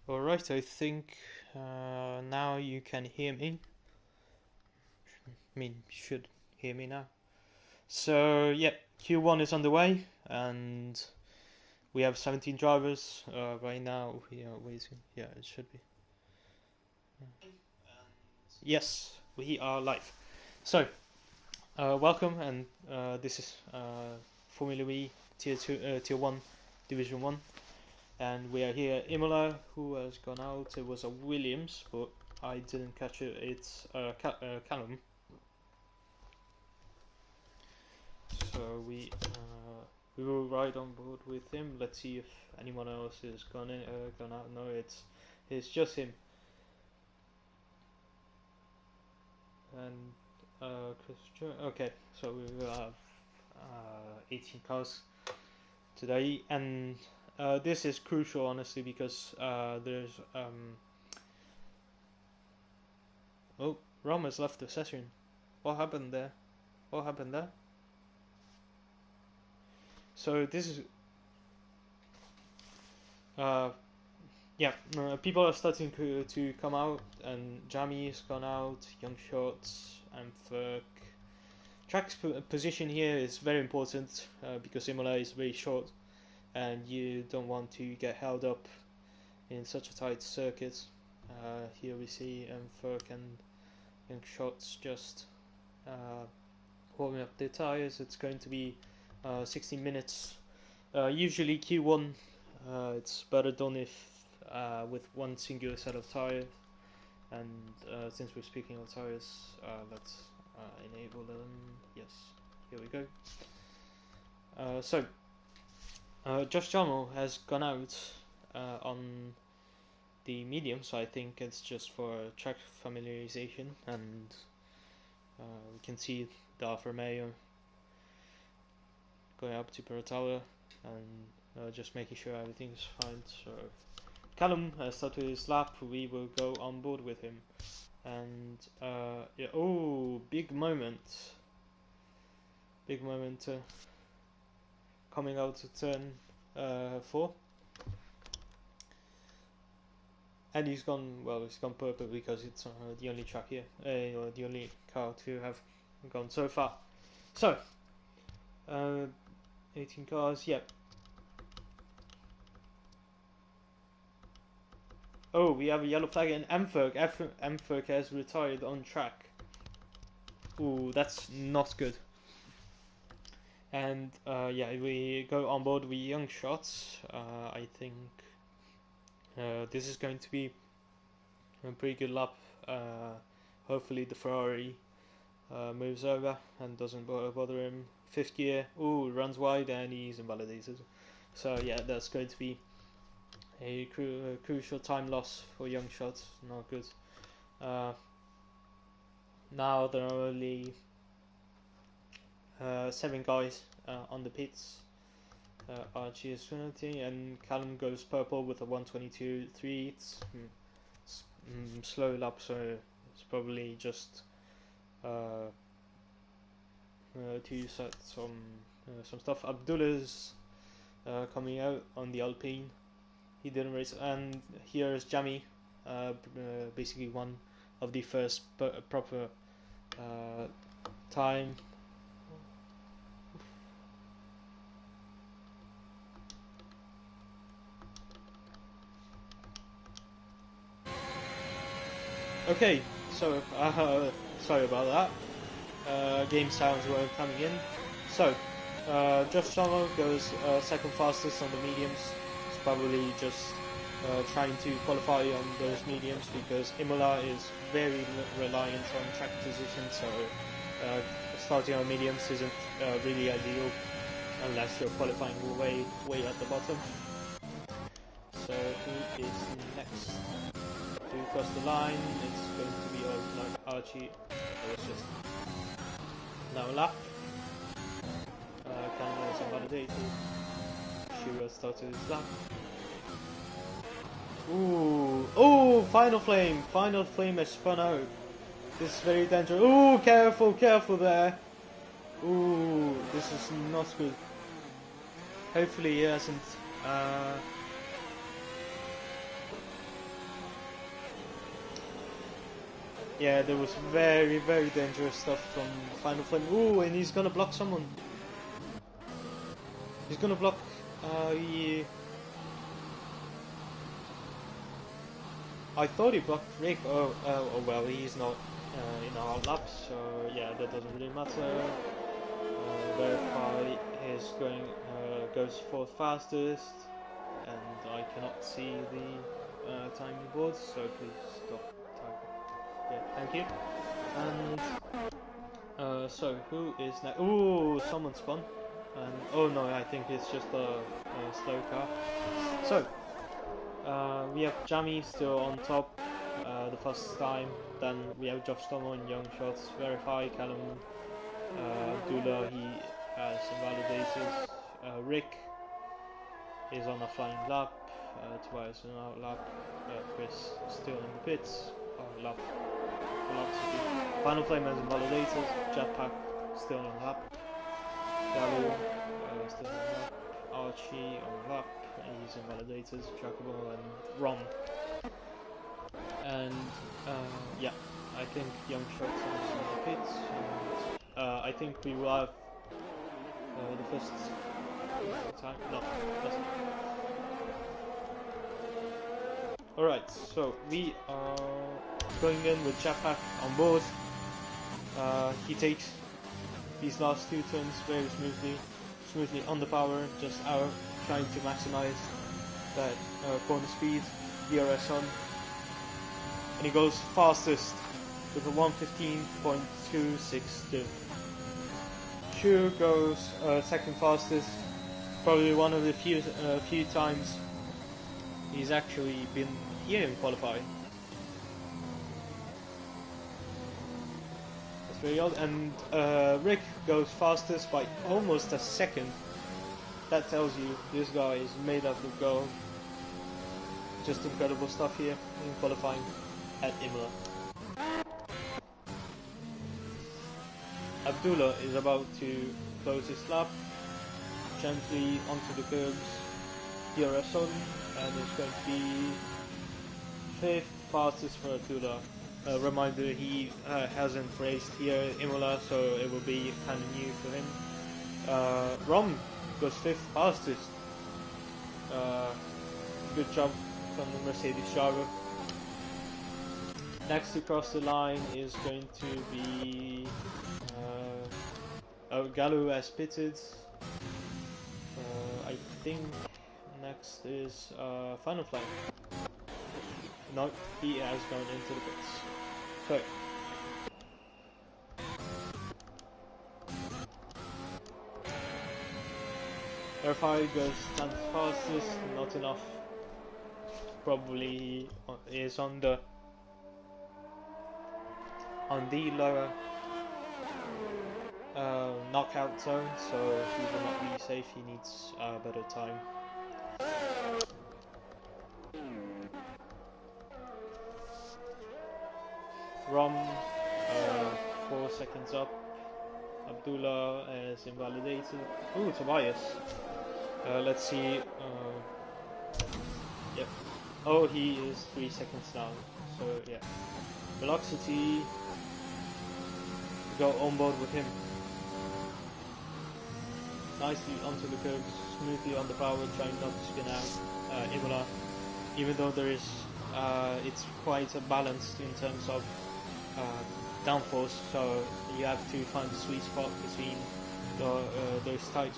Alright, I think now you can hear me. I mean, you should hear me now. So, yeah, Q1 is underway, and we have 17 drivers right now. We are waiting. Yeah, it should be. Yes, we are live. So, welcome, and this is Formula E Tier 1, Division 1. And we are here at Imola. Who has gone out? It was a Williams, but I didn't catch it. It's Callum. So we will ride on board with him. Let's see if anyone else is gone out. No, it's just him. And okay, so we will have 18 cars today, and this is crucial, honestly, because there's oh, Rom has left the session. What happened there? What happened there? So this is uh, yeah, people are starting to come out, and Jamie's gone out, Young Shots, and Ferk. Track's position here is very important because Imola is very short, and you don't want to get held up in such a tight circuit. Here we see Ferk and Young Shots just warming up their tires. It's going to be 16 minutes. Usually Q1, it's better done if with one singular set of tires. And since we're speaking of tires, let's enable them. Yes, here we go. Josh Jamal has gone out on the medium, so I think it's just for track familiarization, and we can see the Alfa Romeo going up to Perotala and just making sure everything's fine. So Callum has started his lap. We will go on board with him. And yeah, oh, big moment coming out to turn 4, and he's gone purple because it's the only track here, or the only car to have gone so far. So 18 cars, yep. Oh, we have a yellow flag, and Mferk has retired on track. Ooh, that's not good. And yeah, we go on board with Young Shots. I think this is going to be a pretty good lap. Hopefully the Ferrari moves over and doesn't bother him. 5th gear, ooh, runs wide, and he's invalidated. So yeah, that's going to be a crucial time loss for Young Shots. Not good. Now there are only 7 guys on the pits. Archie is Trinity, and Callum goes purple with a 122.3. It's slow lap, so it's probably just to set some stuff. Abdullah's coming out on the Alpine. He didn't race, and here is Jamie, basically one of the first proper time. Okay, so sorry about that. Game sounds were coming in. So Josh Summer goes second fastest on the mediums. It's probably just trying to qualify on those mediums because Imola is very reliant on track position. So starting on mediums isn't really ideal unless you're qualifying way at the bottom. So who is next to cross the line? It's going to be like Archie. It was just now a lap. Canada is invalidated. Shiro started his lap. Ooh, oh! Final flame has spun out. This is very dangerous. Ooh, careful there. Ooh, this is not good. Hopefully he hasn't Yeah, there was very, very dangerous stuff from Final Flame. Ooh, and he's gonna block someone. He's gonna block. Yeah. I thought he blocked Rick. Oh well, he's not in our lap, so yeah, that doesn't really matter. Verify is goes for fastest, and I cannot see the timing board, so please stop typing. Yeah, thank you. And so who is next? Ooh, someone spun. And oh no, I think it's just a slow car. So we have Jamie still on top the first time. Then we have Josh Tomo and Young Shots. Verify, Callum, Abdullah, he has invalidated. Rick is on a flying lap. Tobias on out lap. Chris still in the pits. Lap. Velocity. Final Flame has invalidated. Jetpack still on lap. Galu still on lap. Archie on lap. He's invalidated. Jacobo and Rom. And yeah, I think Young Shots is in the pits. And, I think we will have the first time. No, doesn't. Alright, so we are going in with Jetpack on board. He takes these last two turns very smoothly on the power, just out trying to maximize that corner speed, DRS on, and he goes fastest with a 1:15.262. Shu goes second fastest, probably one of the few times he's actually been here in qualifying. That's very odd. And Rick goes fastest by almost a second. That tells you this guy is made up of gold. Just incredible stuff here in qualifying at Imola. Abdullah is about to close his lap, gently onto the curbs, DRS on, and it's going to be 5th fastest for Abdullah. Reminder, he hasn't raced here at Imola, so it will be kind of new for him. Rom goes 5th fastest. Good job from the Mercedes driver. Next to cross the line is going to be Galu has pitted. I think next is Final Flame. No, he has gone into the pits. So Verify goes 10th fastest, not enough. Probably is on the lower knockout zone, so he will not be safe. He needs better time. Rom 4 seconds up. Abdullah is invalidated. Ooh, Tobias. Let's see. Yep. Oh, he is 3 seconds down. So yeah. Velocity. Go on board with him. Nicely onto the curbs, smoothly on the power, trying not to spin out. Imola, even though there is, it's quite balanced in terms of downforce, so you have to find the sweet spot between those tight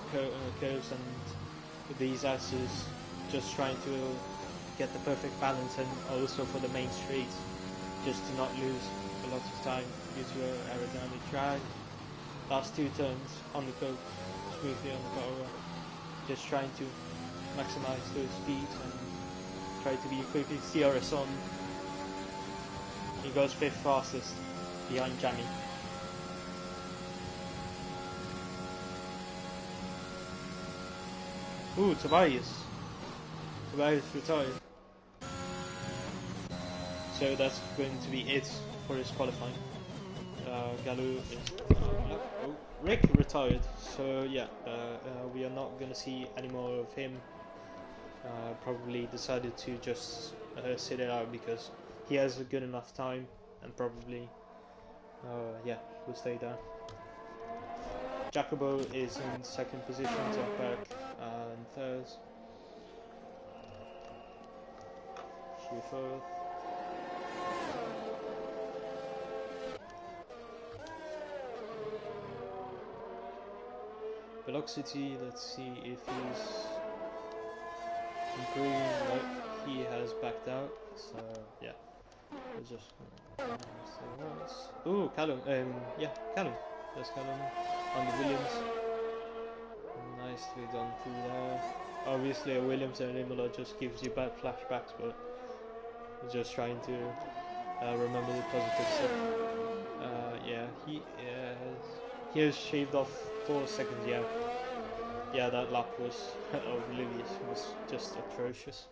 curves and these axes, just trying to get the perfect balance, and also for the main straight, just to not lose a lot of time due to aerodynamic drag. Last 2 turns on the curve, smoothly on the power, just trying to maximize those speeds and try to be quickly DRS on. He goes 5th fastest behind Jamie. Ooh, Tobias retired. So that's going to be it for his qualifying. Galu is Rick retired, so yeah, we are not going to see any more of him. Probably decided to just sit it out because he has a good enough time and probably, yeah, will stay there. Jacobo is in second position, Zopek in third. Fourth. Velocity, let's see if he's improving. No, he has backed out, so yeah, we'll just ooh, Callum, yeah, Callum, that's Callum on the Williams. Nicely done through there. Obviously a Williams and Imola just gives you bad flashbacks, but we're just trying to remember the positive stuff. Yeah, he has shaved off 4 seconds. Yeah, that lap was of Lewis was just atrocious.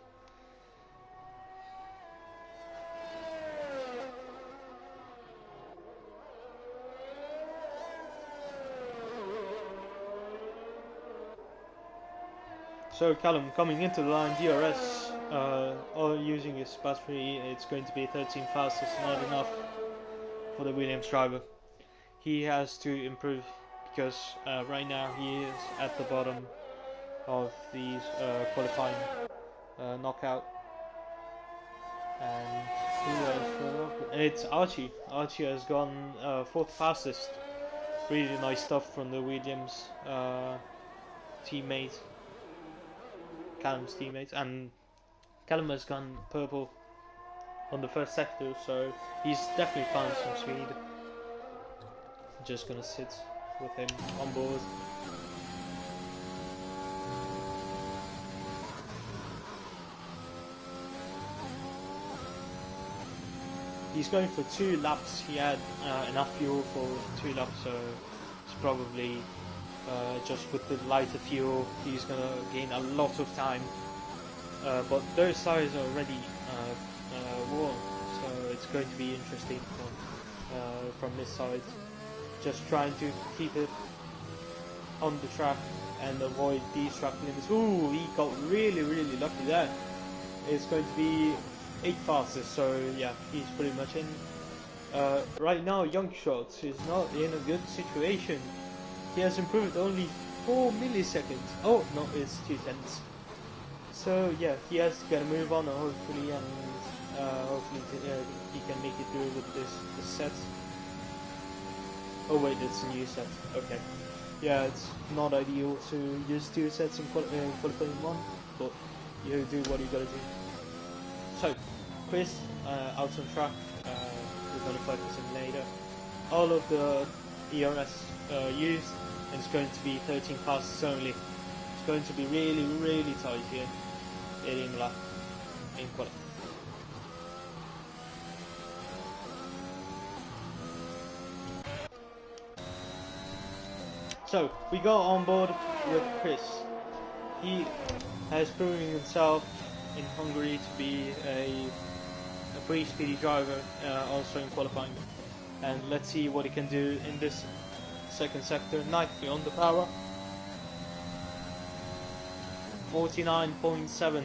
So Callum coming into the line, DRS, or using his battery, it's going to be 13 fastest, not enough for the Williams driver. He has to improve because right now he is at the bottom of these qualifying knockout. And who else? It's Archie. Archie has gone 4th fastest. Really nice stuff from the Williams teammate. Callum's teammates, and Callum has gone purple on the first sector, so he's definitely found some speed. Just gonna sit with him on board. He's going for 2 laps. He had enough fuel for 2 laps, so it's probably just with the lighter fuel he's gonna gain a lot of time. But those tires are already worn, so it's going to be interesting from this side. Just trying to keep it on the track and avoid these track limits. Ooh, he got really lucky there. It's going to be 8 fastest, so yeah, he's pretty much in. Right now, Young Shots is not in a good situation. He has improved only 4 milliseconds. Oh no, it's 2/10. So yeah, he has to get a move on, hopefully, and hopefully he can make it through with this set. Oh wait, it's a new set. Okay. Yeah, it's not ideal to use 2 sets in qualifying 1, but you do what you gotta do. So, Chris, out on track, we're going to focus on later. All of the ERS used, and it's going to be 13 passes only. It's going to be really tight here in Imola, in quality. So, we go on board with Chris. He has proven himself in Hungary to be a pretty speedy driver, also in qualifying, and let's see what he can do in this second sector. Nicely on the power, 49.7,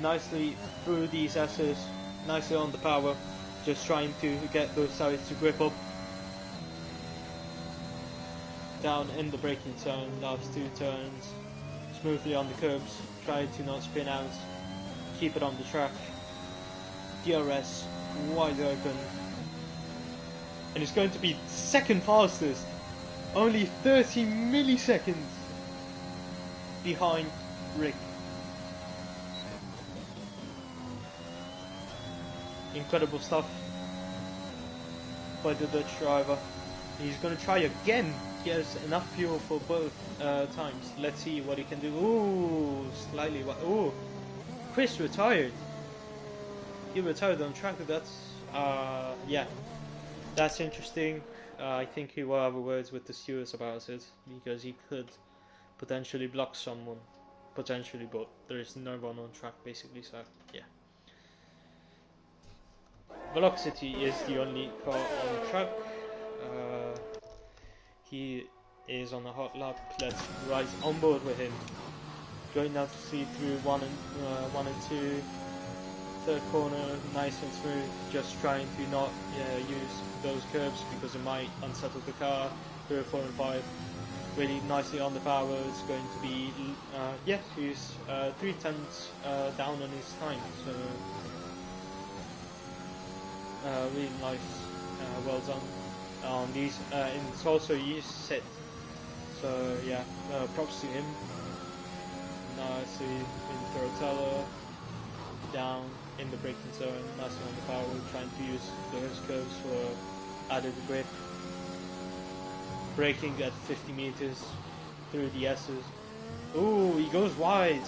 nicely through these S's, nicely on the power, just trying to get those sides to grip up. Down in the braking zone, last 2 turns, smoothly on the curbs, try to not spin out, keep it on the track. DRS wide open, and it's going to be second fastest, only 30 milliseconds behind Rick. Incredible stuff by the Dutch driver. He's going to try again. He has enough fuel for both times. Let's see what he can do. Ooh, slightly. Ooh, Chris retired. He retired on track. That's yeah, that's interesting. I think he will have words with the stewards about it, because he could potentially block someone, potentially, but there is no one on track basically. So yeah, Velocity is the only car on track. He is on a hot lap. Let's rise on board with him. Going now to see through 1 and 2. third corner, nice and smooth, just trying to not use those curves because it might unsettle the car. Through 4 and 5, really nicely on the power. It's going to be, yeah, he's 3 tenths down on his time, so really nice, well done on these. And it's also used set, so yeah, props to him. Nicely in the throttle, down in the braking zone, nicely on the power, trying to use those curves for added grip. Braking at 50 meters through the S's. Ooh, he goes wide.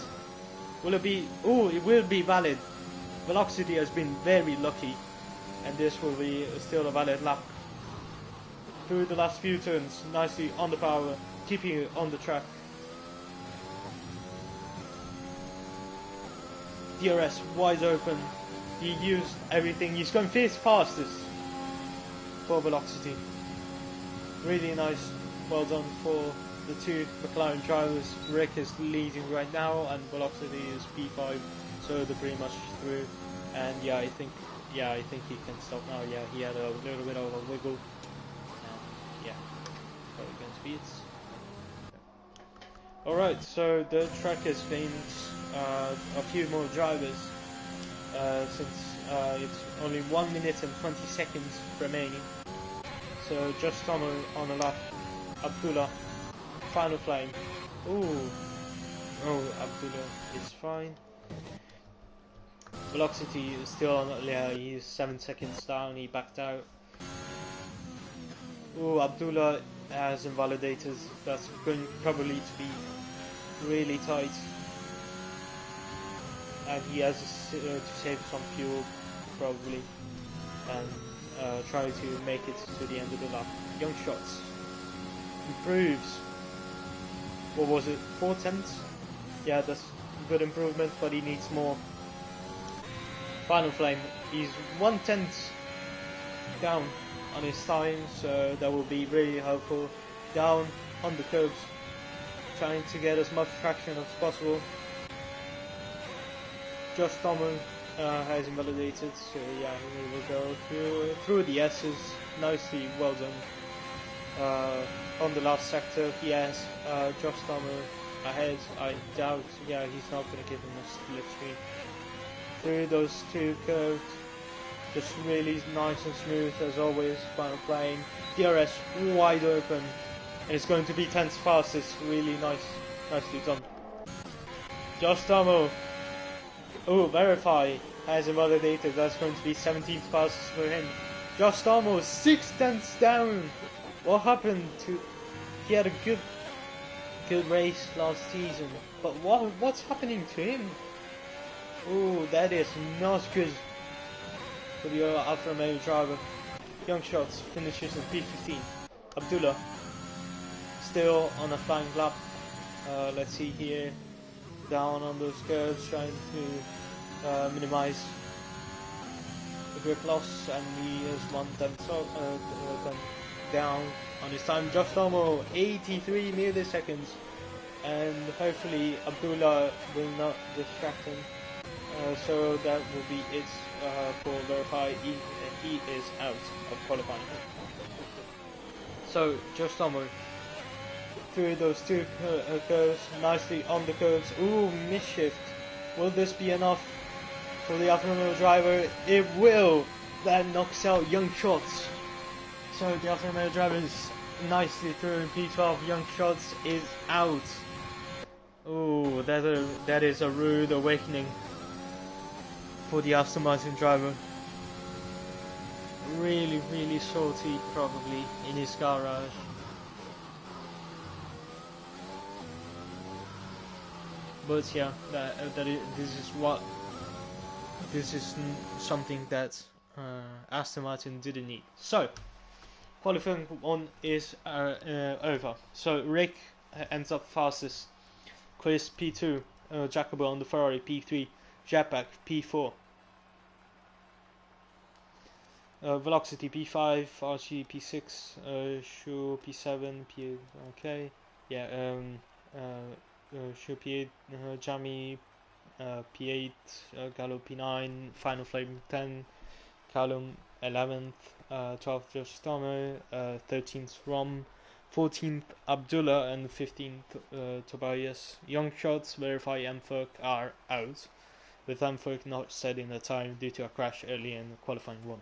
Will it be? Ooh, it will be valid. Velocity has been very lucky, and this will be still a valid lap. Through the last few turns, nicely on the power, keeping it on the track. DRS wide open. He used everything. He's going fifth fastest for velocity. Really nice. Well done for the two McLaren drivers. Rick is leading right now, and velocity is P5, so they're pretty much through. And yeah, I think he can stop now. Yeah, he had a little bit of a wiggle. And yeah, probably going to be it. Alright, so the track has gained a few more drivers since it's only 1 minute and 20 seconds remaining. So just on a lap, Abdullah, final flame. Ooh, oh, Abdullah is fine. Velocity is still on, yeah, he's 7 seconds down, he backed out. Ooh, Abdullah has invalidated, that's going probably to be really tight. And he has to save some fuel, probably, and try to make it to the end of the lap. Young shots improves. What was it? 4 tenths? Yeah, that's a good improvement, but he needs more. Final flame. He's 1 tenth down on his time, so that will be really helpful. Down on the curbs, trying to get as much traction as possible. Just Tomo has invalidated, so yeah, we will go through the S's. Nicely, well done. On the last sector, he has Josh Tomo ahead. I doubt, yeah, he's not going to give him a slipstream. Through those two curves, just really nice and smooth as always. Final plane, DRS wide open, and it's going to be 10th fastest. Really nicely done. Josh Tomo. Oh, verify has invalidated. That's going to be 17th fastest for him. Josh Tomo 6 tenths down. What happened to? He had a good race last season, but what's happening to him? Oh, that is not good for the Alfa Romeo driver. Young Shots finishes in P15. Abdullah still on a flying lap. Let's see here. Down on those curves, trying to minimize the grip loss, and he has 1 tenth down on his time. Josh Tomo 83 milliseconds, and hopefully Abdullah will not distract him. So that will be it for Verify. He is out of qualifying. So Josh Tomo through those two curves, nicely on the curves. Ooh, misshift. Will this be enough for the Alfa Romeo driver? It will. That knocks out Young Shots. So the Alfa Romeo driver is nicely through in P12. Young Shots is out. Ooh, that is a rude awakening for the Aston Martin driver. Really salty, probably in his garage. But yeah, this is something that Aston Martin didn't need. So qualifying 1 is over. So Rick ends up fastest, Chris P2, Jacobo on the Ferrari P3, Japak P4, Velocity P5, RG P6, Shu P7, okay, yeah, Shu P8, Jami P8, Gallo P9, Final Flame 10, Callum 11th, 12th Josh Tomo, 13th Rom, 14th Abdullah, and 15th Tobias. Young shots verify Mfolk are out, with Mfolk not setting the time due to a crash early in qualifying 1.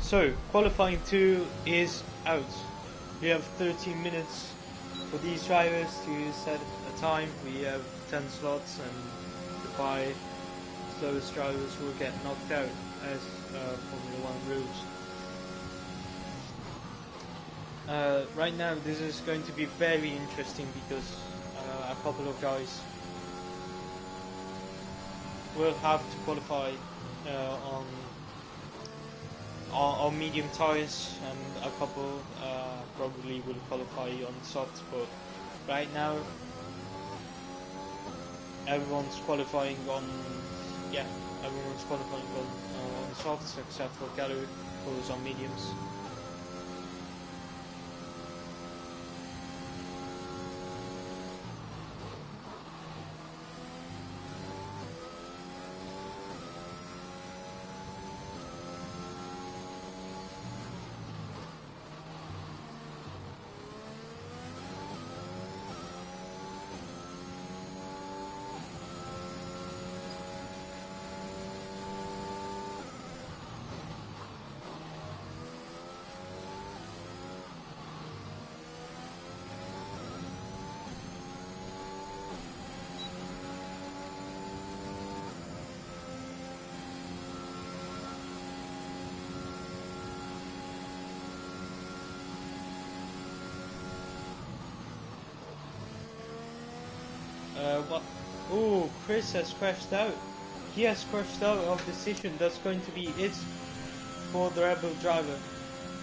So, qualifying 2 is out. We have 13 minutes for these drivers to set a time. We have 10 slots, and the 5 slowest drivers will get knocked out as Formula 1 rules. Right now, this is going to be very interesting because a couple of guys will have to qualify on medium tyres, and a couple probably will qualify on soft, but right now everyone's qualifying on softs except for Gallo, who's on mediums. What? Oh, Chris has crashed out. He has crashed out of the session. That's going to be it for the Red Bull driver.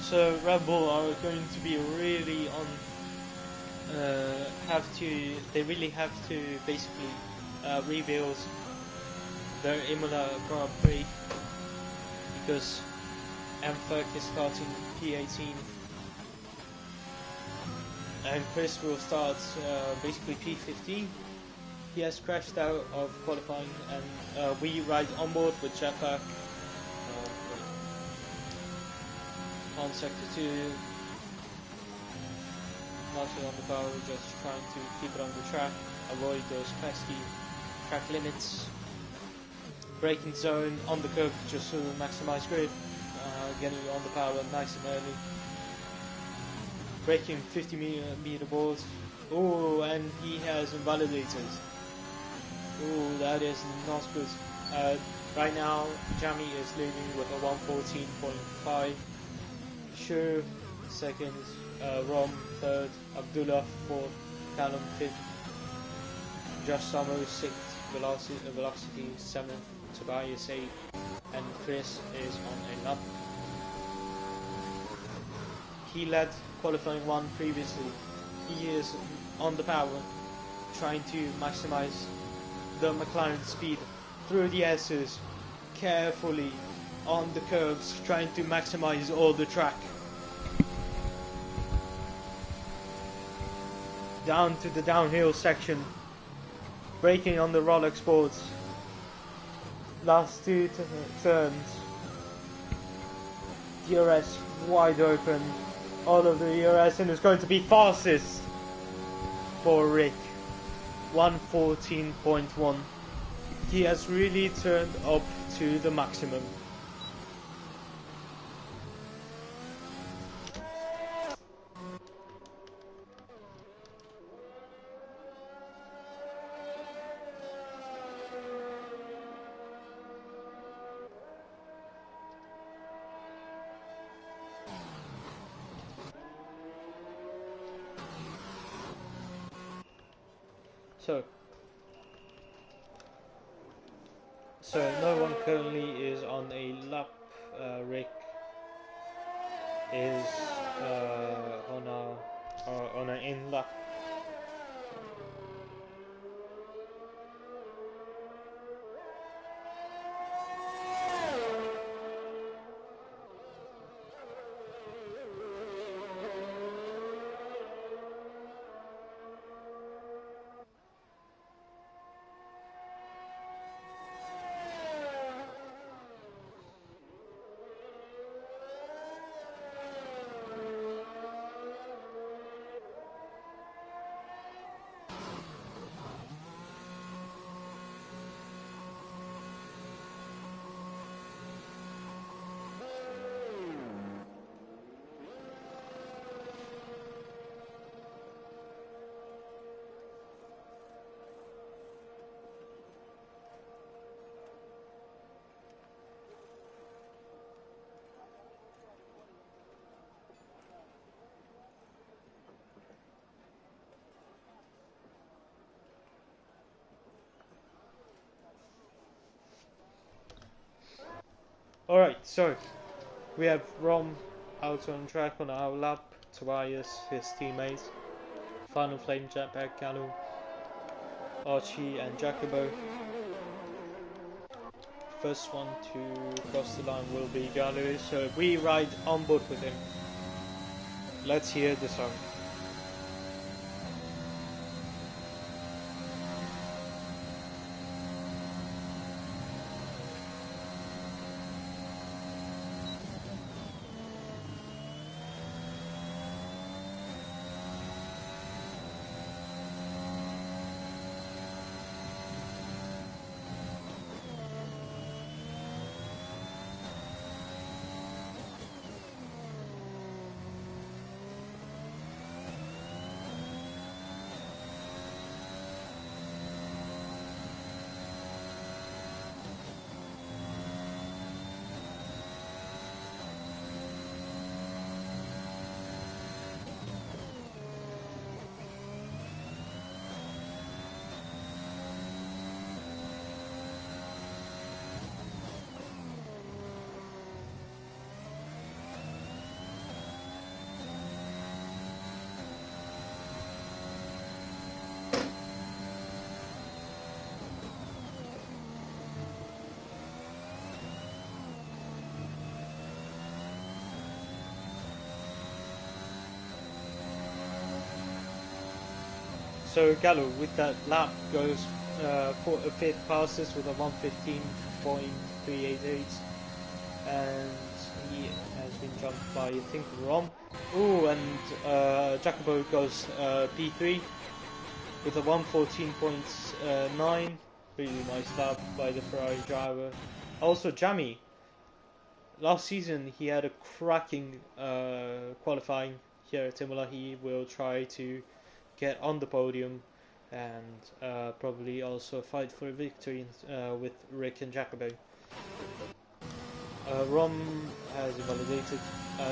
So Red Bull are going to be really on. They really have to basically rebuild their Imola Grand Prix because Mfolk is starting P18. And Chris will start basically P15. He has crashed out of qualifying, and we ride on board with Jetpack on Sector 2. Marshall on the bow, just trying to keep it on the track, avoid those pesky track limits. Braking zone on the curb just to maximize grip. Getting on the power nice and early. Braking 50 meter board. Oh, and he has invalidated. Oh, that is not good. Right now, Jamie is leading with a 114.5. Shu second, Rom third, Abdullah fourth, Callum fifth, Josh Summers sixth, Velocity seventh, Tobias eighth, and Chris is on a lap. He led qualifying one previously. He is on the power, trying to maximize the McLaren speed through the S's, carefully on the curves, trying to maximize all the track. Down to the downhill section, braking on the Rolex boards. Last two turns, DRS wide open, all of the DRS, and it's going to be fastest for Rick, 114.1. He has really turned up to the maximum. So no one currently is on a lap. Rick is on an in lap. Alright, so we have Rom out on track on our lap, Tobias, his teammate, Final Flame, Jetpack, Kalu, Archie and Jacobo. First one to cross the line will be Galu, so we ride on board with him. Let's hear the song. So Gallo with that lap goes for a fifth fastest with a 1:15.388, and he has been jumped by I think Rom. Ooh, and Jacobo goes P3 with a 1:14.9. Really nice lap by the Ferrari driver. Also, Jamie. Last season, he had a cracking qualifying here at Imola. He will try to get on the podium and probably also fight for a victory with Rick and Jacobo. Rom has invalidated.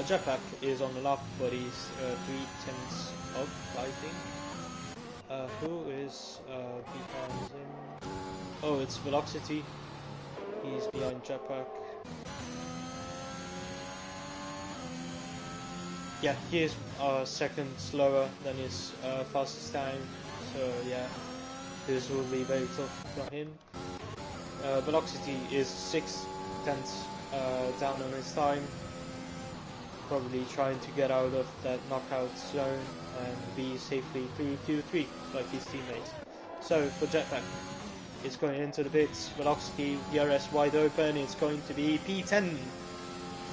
Jetpack is on the lap, but he's 3/10 up, I think. Who is behind him? Oh, it's Velocity. He's behind Jetpack. Yeah, he is a second slower than his fastest time, so yeah, this will be very tough for him. Velocity is 6/10 down on his time, probably trying to get out of that knockout zone and be safely through Q3 like his teammates. So for Jetpack, it's going into the pits. Velocity, DRS wide open. It's going to be P10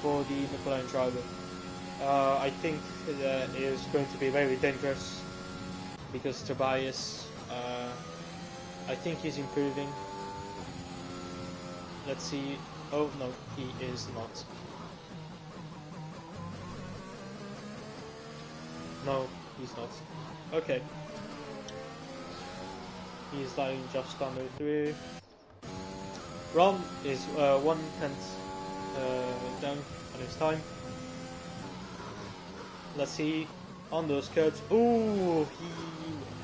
for the McLaren driver. I think that is going to be very dangerous because Tobias, I think he's improving. Let's see. Oh no, he is not. No, he's not. Okay. He's lying just under through. Rom is 1/10 down on his time. Let's see, on those curbs. Ooh, he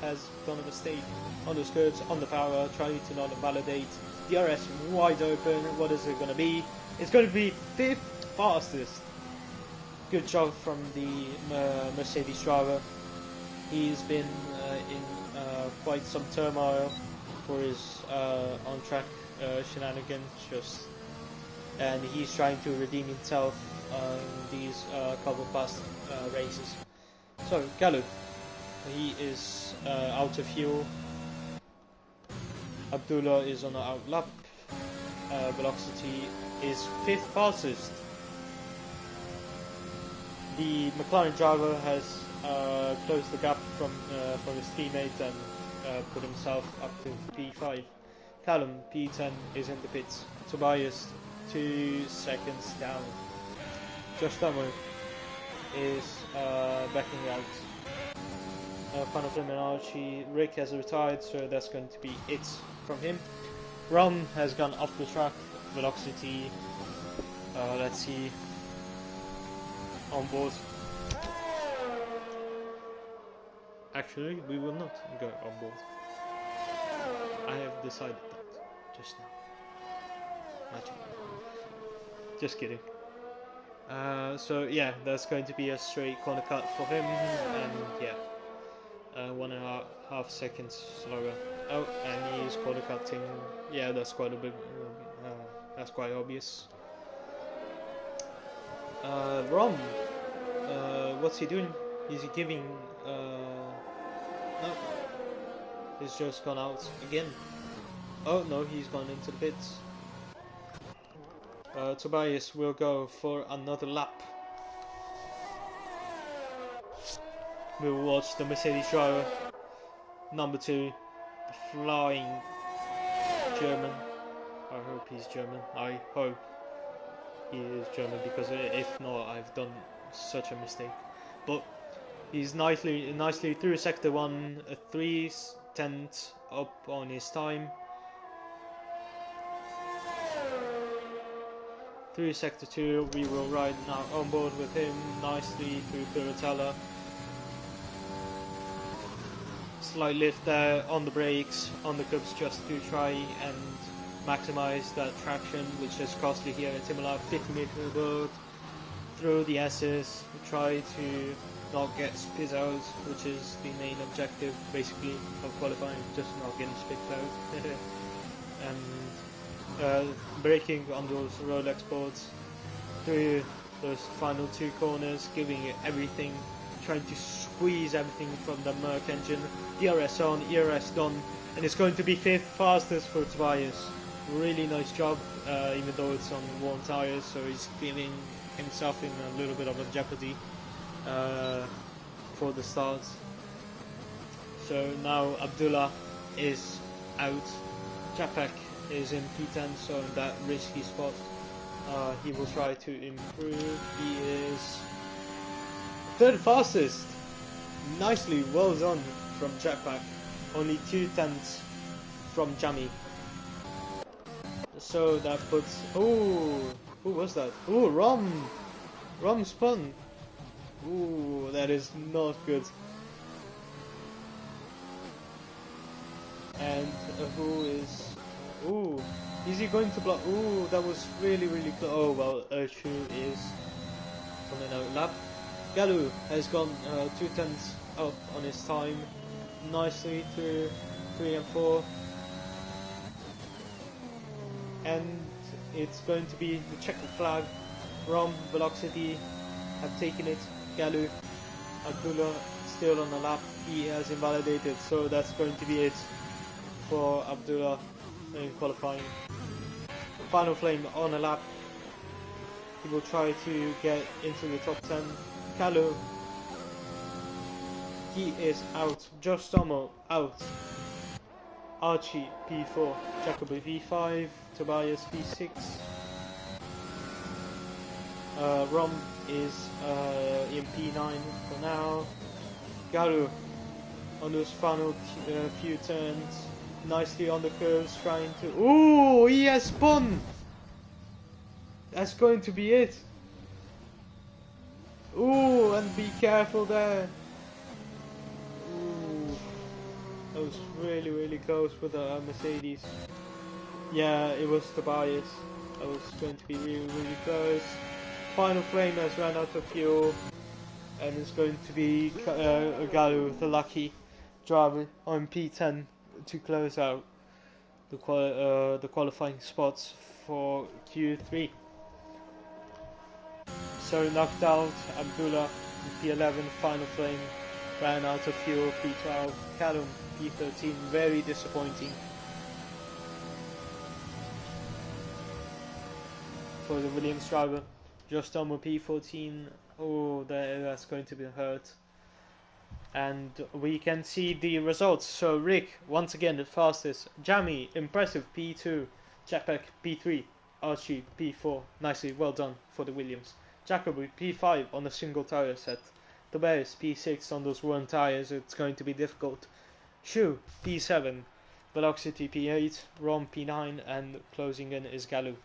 has done a mistake. On those curbs, on the power, trying to not invalidate. DRS wide open. What is it going to be? It's going to be 5th fastest. Good job from the Mercedes driver. He's been in quite some turmoil for his on-track shenanigans, and he's trying to redeem himself in these couple past races. So Gallo, he is out of fuel. Abdullah is on the out lap. Velocity is 5th fastest. The McLaren driver has closed the gap from his teammate and put himself up to P5. Callum, P10, is in the pits. Tobias, 2 seconds down. Josh Dummer is backing out. Final terminology, Rick has retired, so that's going to be it from him. Ron has gone off the track. Velocity, let's see, on board. Actually, we will not go on board. I have decided that just now. Magic. Just kidding. So yeah, that's going to be a straight corner cut for him, and yeah, 1.5 seconds slower. Oh, and he's corner cutting. Yeah, that's quite a bit. That's quite obvious. Rom, what's he doing? Is he giving? No, he's just gone out again. Oh no, he's gone into the pits. Tobias will go for another lap. We'll watch the Mercedes driver, number 2, the flying German. I hope he's German. I hope he is German, because if not, I've done such a mistake. But he's nicely through sector 1, a 3/10 up on his time. Through sector 2, we will ride now on board with him nicely through Curatella. Slight lift there on the brakes, on the curbs, just to try and maximize that traction, which is costly here at Imola. 50 meter road through the S's, try to not get spit out, which is the main objective basically of qualifying, just not getting spit out. And braking on those Rolex boards through those final 2 corners, giving it everything, trying to squeeze everything from the Merc engine. DRS on, ERS done, and it's going to be 5th fastest for Tobias. Really nice job, even though it's on worn tires, so he's feeling himself in a little bit of a jeopardy for the start. So now Abdullah is out. Japak is in P10, so in that risky spot. He will try to improve. He is third fastest. Nicely, well done from Japak. Only 2 tenths from Jamie. So that puts. Oh, who was that? Oh, Rom. Rom spun. Ooh, that is not good. And who is... Ooh, is he going to block? Ooh, that was really, really close. Oh, well, Urshu is on an out lap. Galu has gone 2 tenths up on his time. Nicely through 3 and 4. And it's going to be the checkered flag. Rom, Velocity have taken it. Galu, Abdullah still on the lap. He has invalidated, so that's going to be it for Abdullah in qualifying. Final Flame on a lap. He will try to get into the top 10. Kalu, he is out. Josh Stommel out. Archie P4. Jacoby P5. Tobias P6. Rom is in P9 for now. Garu on those final few turns. Nicely on the curves, trying to... Ooh, he has spun! That's going to be it. Ooh, and be careful there. Ooh, that was really, really close with the Mercedes. Yeah, it was Tobias. That was going to be really, really close. Final Flame has run out of fuel, and it's going to be Galu, the lucky driver, on P10 to close out the qualifying spots for Q3. So knocked out Abdullah P11, Final Flame ran out of fuel, P12, Callum P13, very disappointing for the Williams driver. Just on with P14, oh, that's going to be hurt. And we can see the results. So Rick, once again the fastest, Jamie, impressive P2, Japak P3, Archie P4, nicely, well done for the Williams. Jacoby P5 on a single tyre set. Tobias P6 on those one tyres, it's going to be difficult. Shu P7, Velocity P8, Rom P9, and closing in is Galu.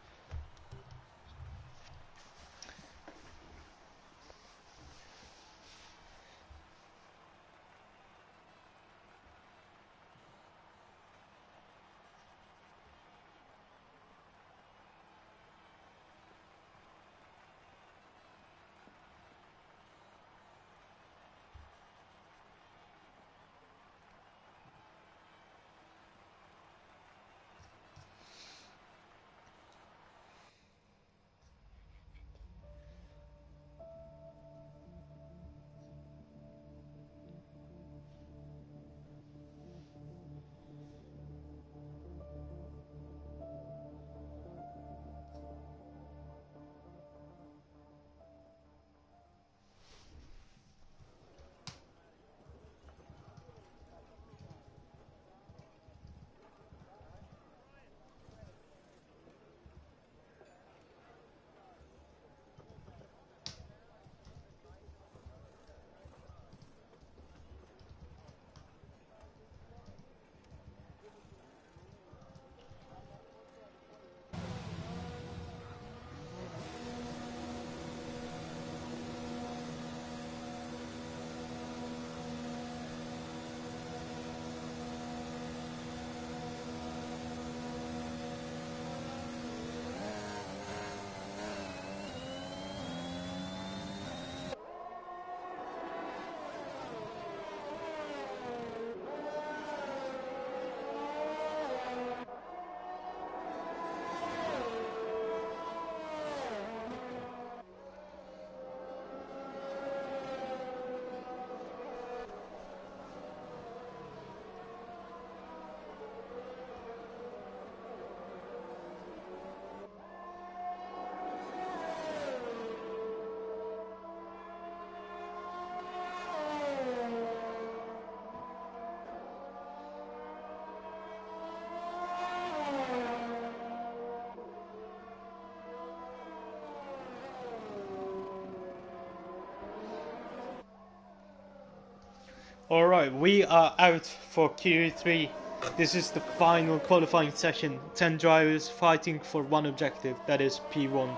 Alright, we are out for Q3. This is the final qualifying session. 10 drivers fighting for one objective, that is P1.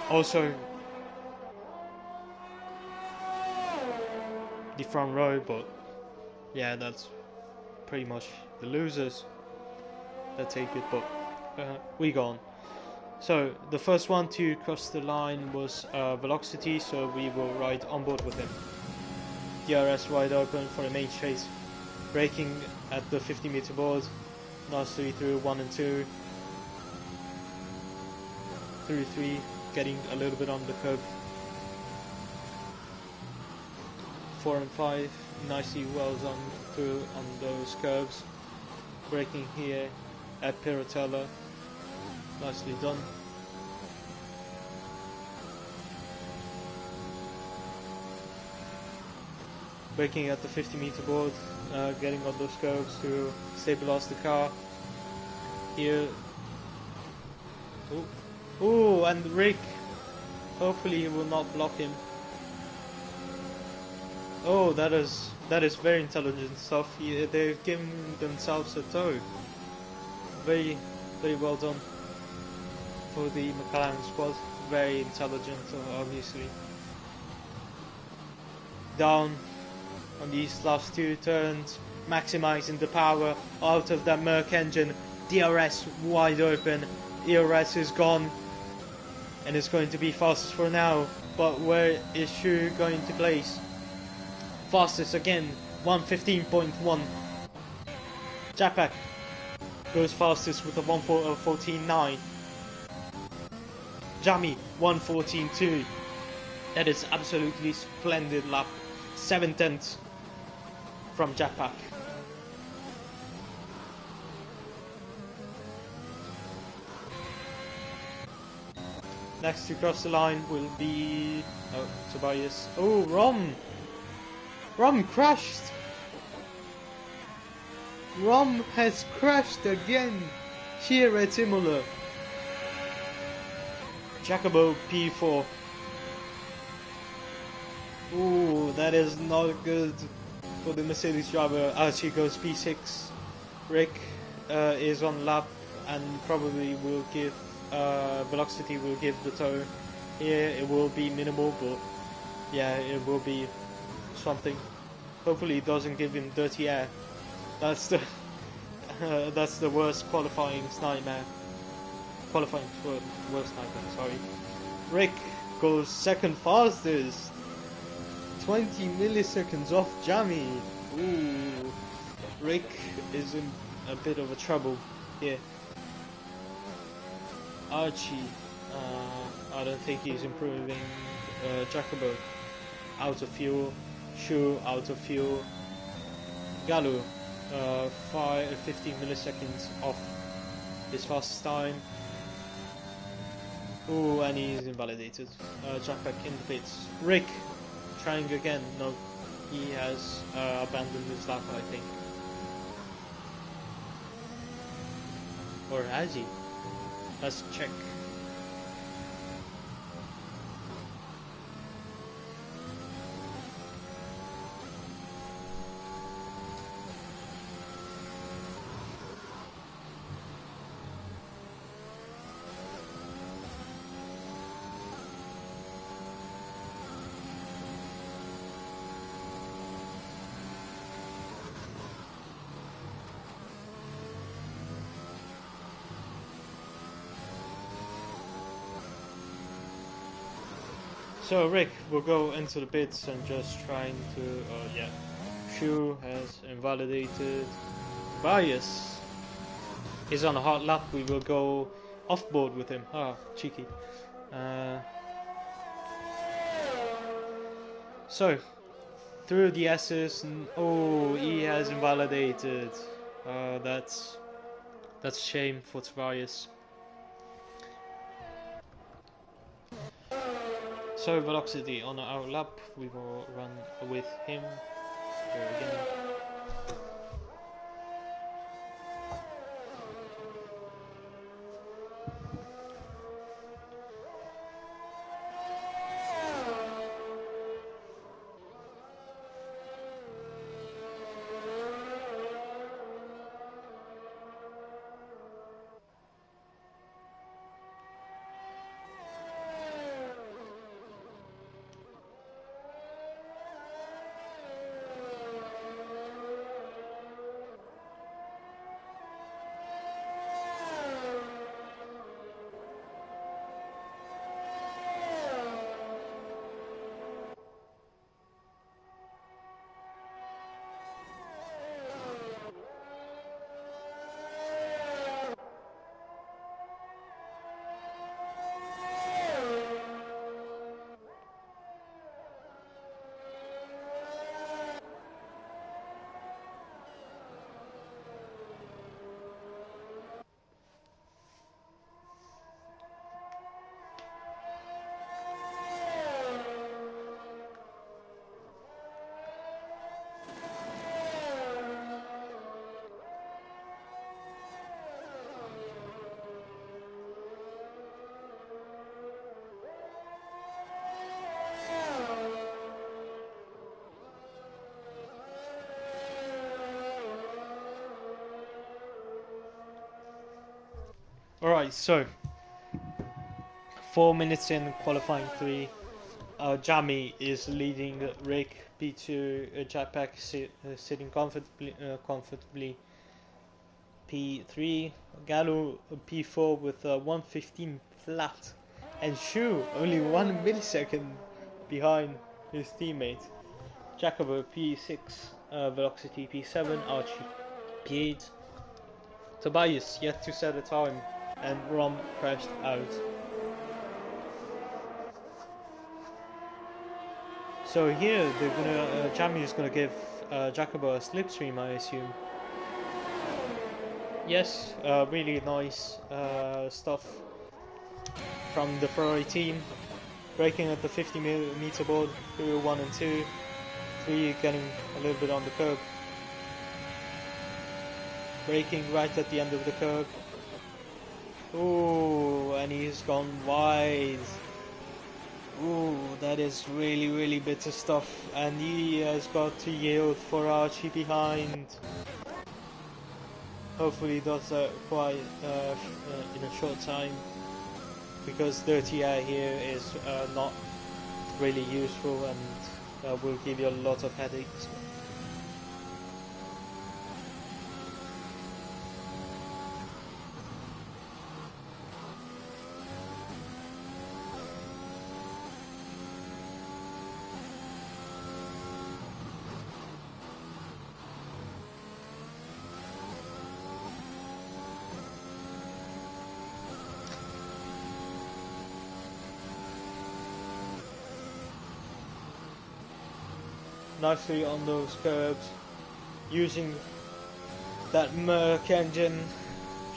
Also, the front row, but yeah, that's pretty much the losers that take it, but we go on. So, the first one to cross the line was Velocity, so we will ride on board with him. DRS wide open for the main chase. Braking at the 50-meter board. Nicely through 1 and 2. Through 3, getting a little bit on the curb. 4 and 5, nicely well done through on those curves. Braking here at Pirotella. Nicely done. Braking at the 50-meter board, getting on those curves to stabilize the car. Here. Oh, and Rick. Hopefully he will not block him. Oh, that is very intelligent stuff. They've given themselves a tow. Very well done for the McLaren squad. Very intelligent, obviously. Down on these last 2 turns, maximizing the power out of that Merc engine. DRS wide open. ERS is gone, and it's going to be fastest for now. But where is Shu going to place? Fastest again, 1:15.1. Japak goes fastest with a 1:14.9. Jami 1:14.2. That is absolutely splendid lap. 7/10 from Japak. Next to cross the line will be Tobias. Oh, Rom crashed. Rom has crashed again here at Imola. Jacobo P4. Ooh, that is not good for the Mercedes driver as he goes P6. Rick is on lap and probably will give Velocity will give the tow. Here it will be minimal, but yeah, it will be something. Hopefully it doesn't give him dirty air. That's the that's the worst qualifying nightmare. Qualifying worst nightmare, sorry. Rick goes second fastest. 20 milliseconds off Jami. Ooh. Rick is in a bit of a trouble here. Archie, I don't think he's improving. Jacobo, out of fuel. Shu, out of fuel. Galu, 15 milliseconds off his fastest time. Ooh, and he's invalidated. Japak in the pits. Rick, trying again. No, he has abandoned his lap, I think. Or has he? Let's check. So Rick will go into the pits and just trying to, yeah. Shu has invalidated. Bias is on a hot lap. We will go off board with him. Ah, cheeky. So through the S's. Oh, he has invalidated. That's a shame for Tobias. So Velocity on our lap, we will run with him. Here again. Alright, so 4 minutes in qualifying 3. Jamie is leading Rick. P2 Jetpack sitting comfortably. P3 Gallo P4 with 115 flat, and Shu only 1 millisecond behind his teammate. Jacobo P6, Velocity P7, Archie P8. Tobias yet to set a time, and Rom crashed out. So here they're gonna Jamie is gonna give Jacobo a slipstream, I assume. Yes, really nice stuff from the Ferrari team. Braking at the 50-meter board through 1 and 2. 3 getting a little bit on the curb. Braking right at the end of the curb. Ooh, and he's gone wide. Ooh, that is really bitter stuff. And he has got to yield for Archie behind. Hopefully he does that quite in a short time, because dirty air here is not really useful and will give you a lot of headaches. Nicely on those curves, using that Merc engine,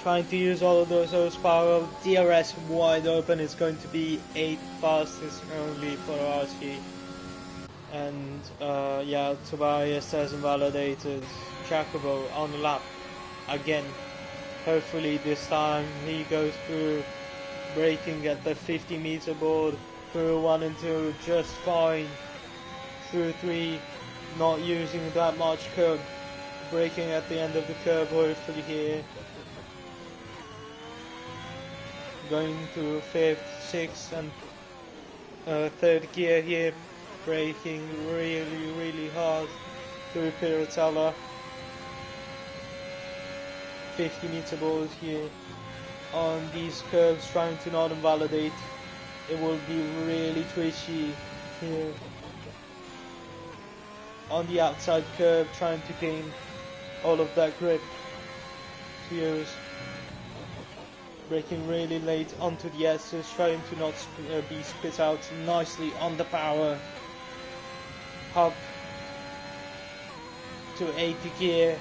trying to use all of those horsepower. DRS wide open is going to be 8th fastest only for Archie. And yeah, Tobias has invalidated Jacobo on the lap again. Hopefully this time he goes through, braking at the 50-meter board, through 1 and 2 just fine. Through 3, not using that much curb, braking at the end of the curb hopefully here. Going to 5th, 6th and 3rd gear here, braking really hard through Piratella. 50-meter board here on these curves, trying to not invalidate. It will be really twitchy here. On the outside curve, trying to gain all of that grip. Here's braking really late onto the S's, trying to not be spit out nicely on the power. Hop to 80 gear,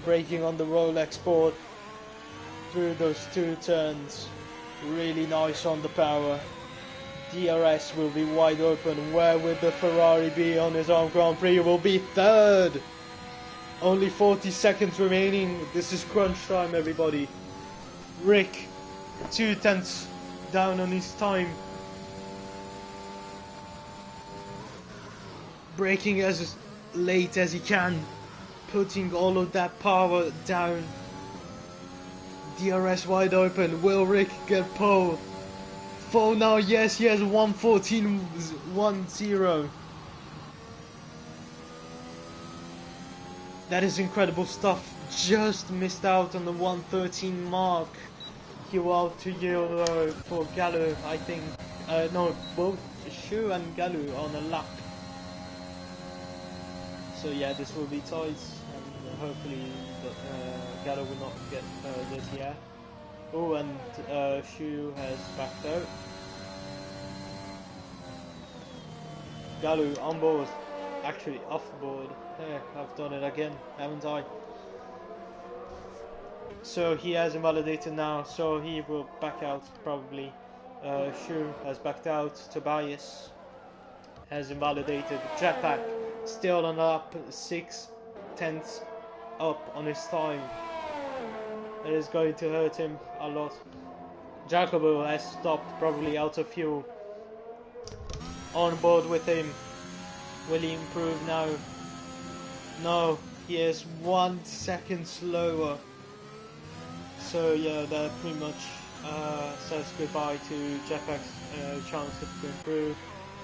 braking on the Rolex board through those 2 turns. Really nice on the power. DRS will be wide open. Where will the Ferrari be on his own Grand Prix? It will be 3rd. Only 40 seconds remaining. This is crunch time, everybody. Rick, 2/10 down on his time. Braking as late as he can, putting all of that power down. DRS wide open. Will Rick get pole? Oh now, yes, he has 1:14.10. That is incredible stuff. Just missed out on the 1:13 mark. He will have to yield for Gallo, I think. No, both Shu and Gallo on a lap. So yeah, this will be tight, and hopefully Gallo will not get dirty air. Oh, and Shu has backed out. Gallo on board, actually off board. I've done it again, haven't I? So he has invalidated now, so he will back out probably. Shu has backed out. Tobias has invalidated. Jetpack still on up, 6/10 up on his time. It is going to hurt him a lot. Jacobo has stopped, probably out of fuel. On board with him. Will he improve now? No, he is 1 second slower. So yeah, that pretty much says goodbye to Jetpack's chance to improve.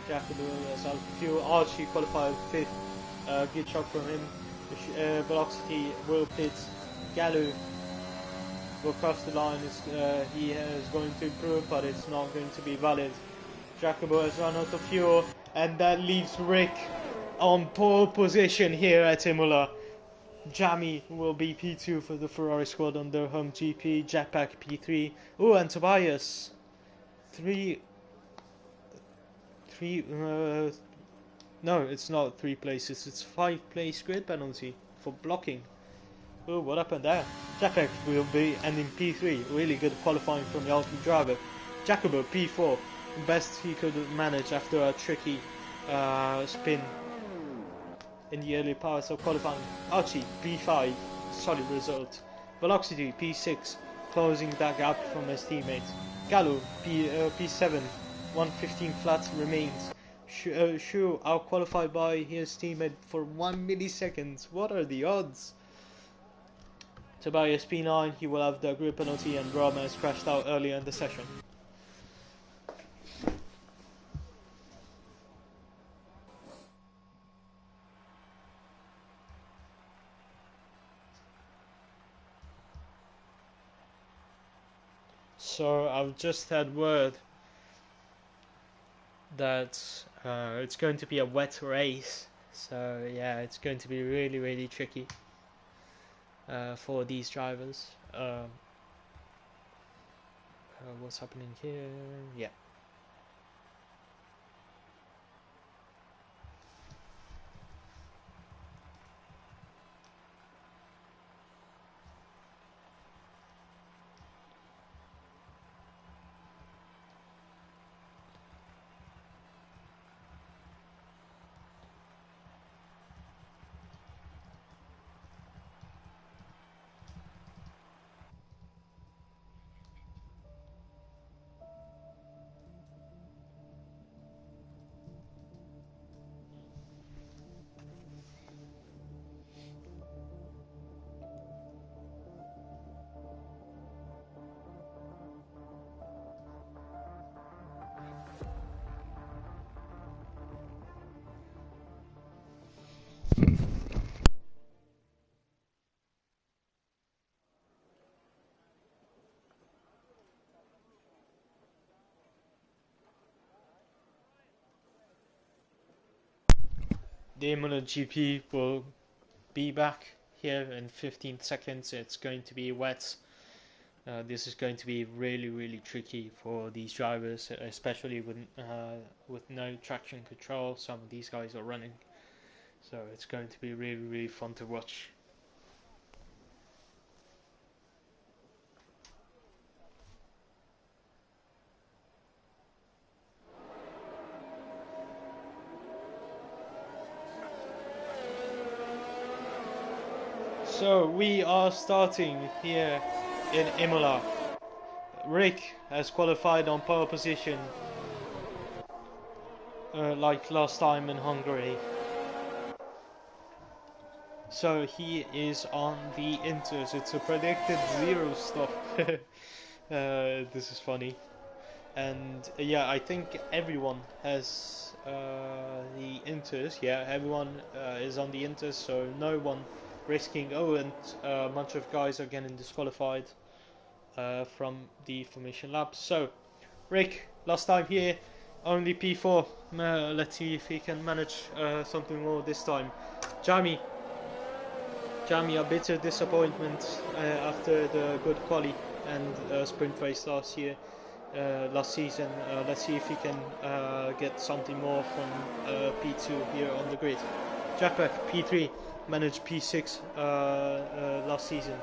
Jackal as Alpha Fuel. Archie qualified 5th. Good shot from him. Velocity will pit. Gallo will cross the line. He is going to improve, but it's not going to be valid. Jacobo has run out of fuel, and that leaves Rick on pole position here at Imola. Jamie will be P2 for the Ferrari squad on their home GP. Jetpack P3. Oh, and Tobias, three. No, it's not 3 places. It's 5-place grid penalty for blocking. Oh, what happened there? Jetpack will be ending P3. Really good qualifying from the Alpine driver. Jacobo P4. Best he could manage after a tricky spin in the early parts of qualifying. Archie P5. Solid result. Velocity P6. Closing that gap from his teammate. Gallo P7. 115 flat remains. Shu out-qualified by his teammate for 1 millisecond. What are the odds? Tobias P9, he will have the group penalty, and Roma has crashed out earlier in the session. So I've just had word that it's going to be a wet race. So yeah, it's going to be really, really tricky for these drivers. What's happening here? Yeah. The Imola GP will be back here in 15 seconds. It's going to be wet. This is going to be really, really tricky for these drivers, especially with no traction control. Some of these guys are running, so it's going to be really, really fun to watch. So we are starting here in Imola. Rick has qualified on pole position, like last time in Hungary. So he is on the inters. It's a predicted 0 stop. This is funny. And yeah, I think everyone has the inters. Yeah, everyone is on the inters, so no one risking. Oh, and a bunch of guys are getting disqualified from the formation lap. So Rick, last time here, only P4. Let's see if he can manage something more this time. Jamie, a bitter disappointment after the good quali and sprint race last season. Let's see if he can get something more from P2 here on the grid. Japek P3 managed P6 last season.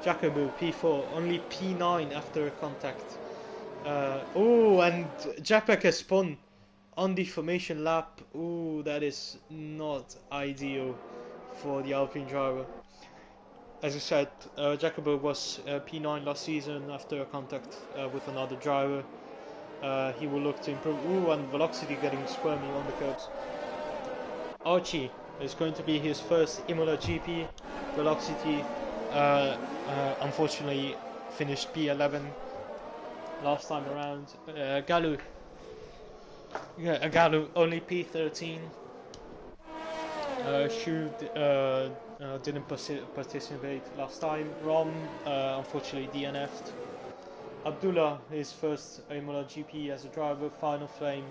Jacobo P4 only P9 after contact. Oh, and Japek has spun on the formation lap. Oh, that is not ideal for the Alpine driver. As I said, Jacobo was P9 last season after contact with another driver. He will look to improve. Ooh, and Velocity getting squirmy on the curbs. Archie is going to be his first Imola GP. Velocity, unfortunately, finished P11 last time around. Galu only P13. Shu didn't participate last time. Rom unfortunately DNF'd. Abdullah, his first Imola GP as a driver. Final Flame,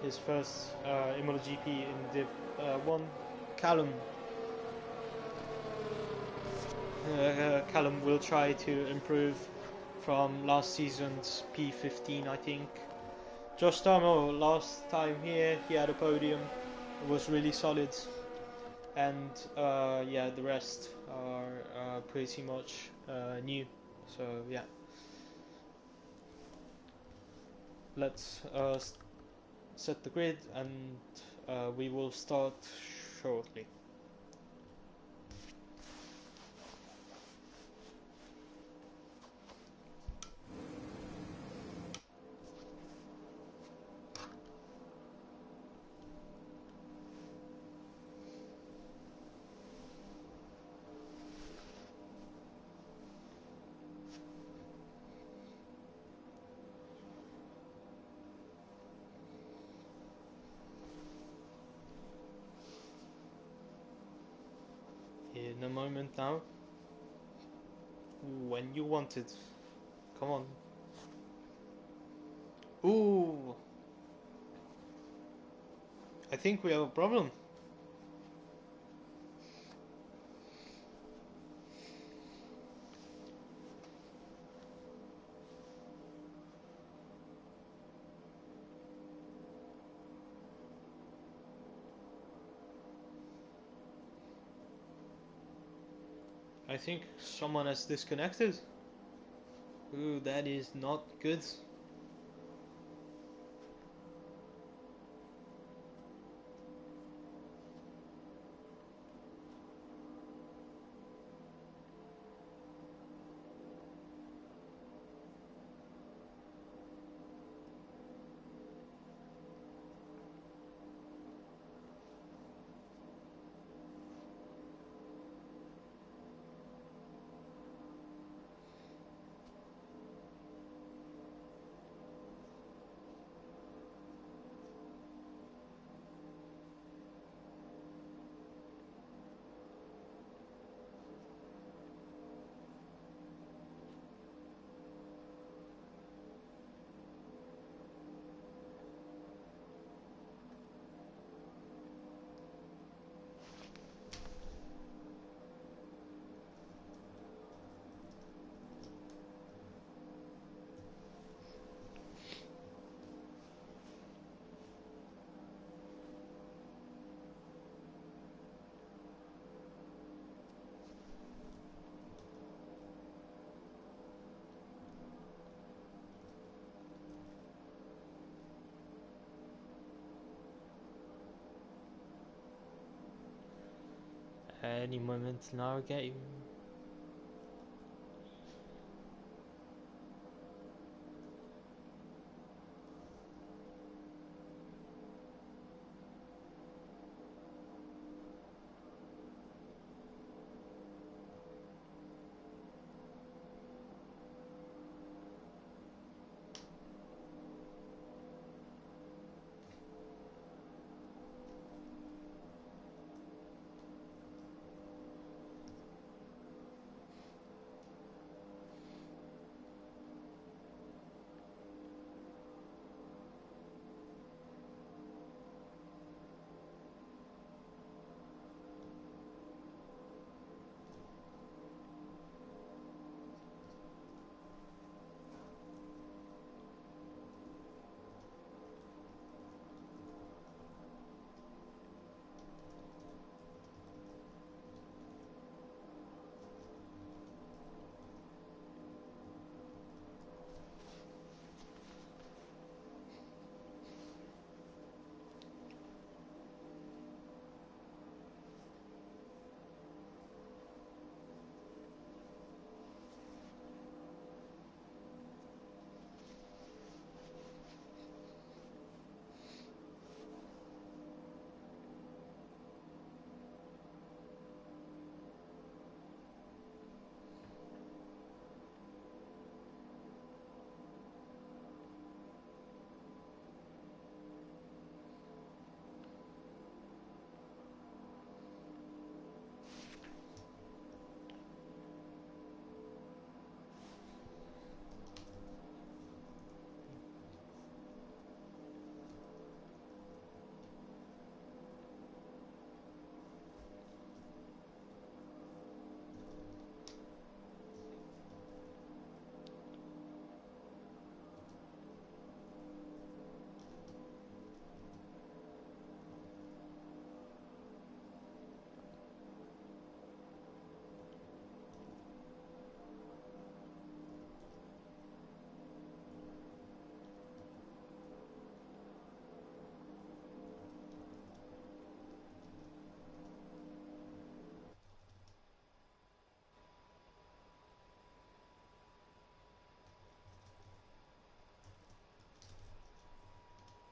his first Imola GP in Div 1. Callum. Callum will try to improve from last season's P15, I think. Josh Damo, last time here, he had a podium. It was really solid. And yeah, the rest are pretty much new. So yeah, let's set the grid and we will start shortly. In a moment now. When you want it. Come on. Ooh. I think we have a problem. I think someone has disconnected. Ooh, that is not good. Any moment now, game.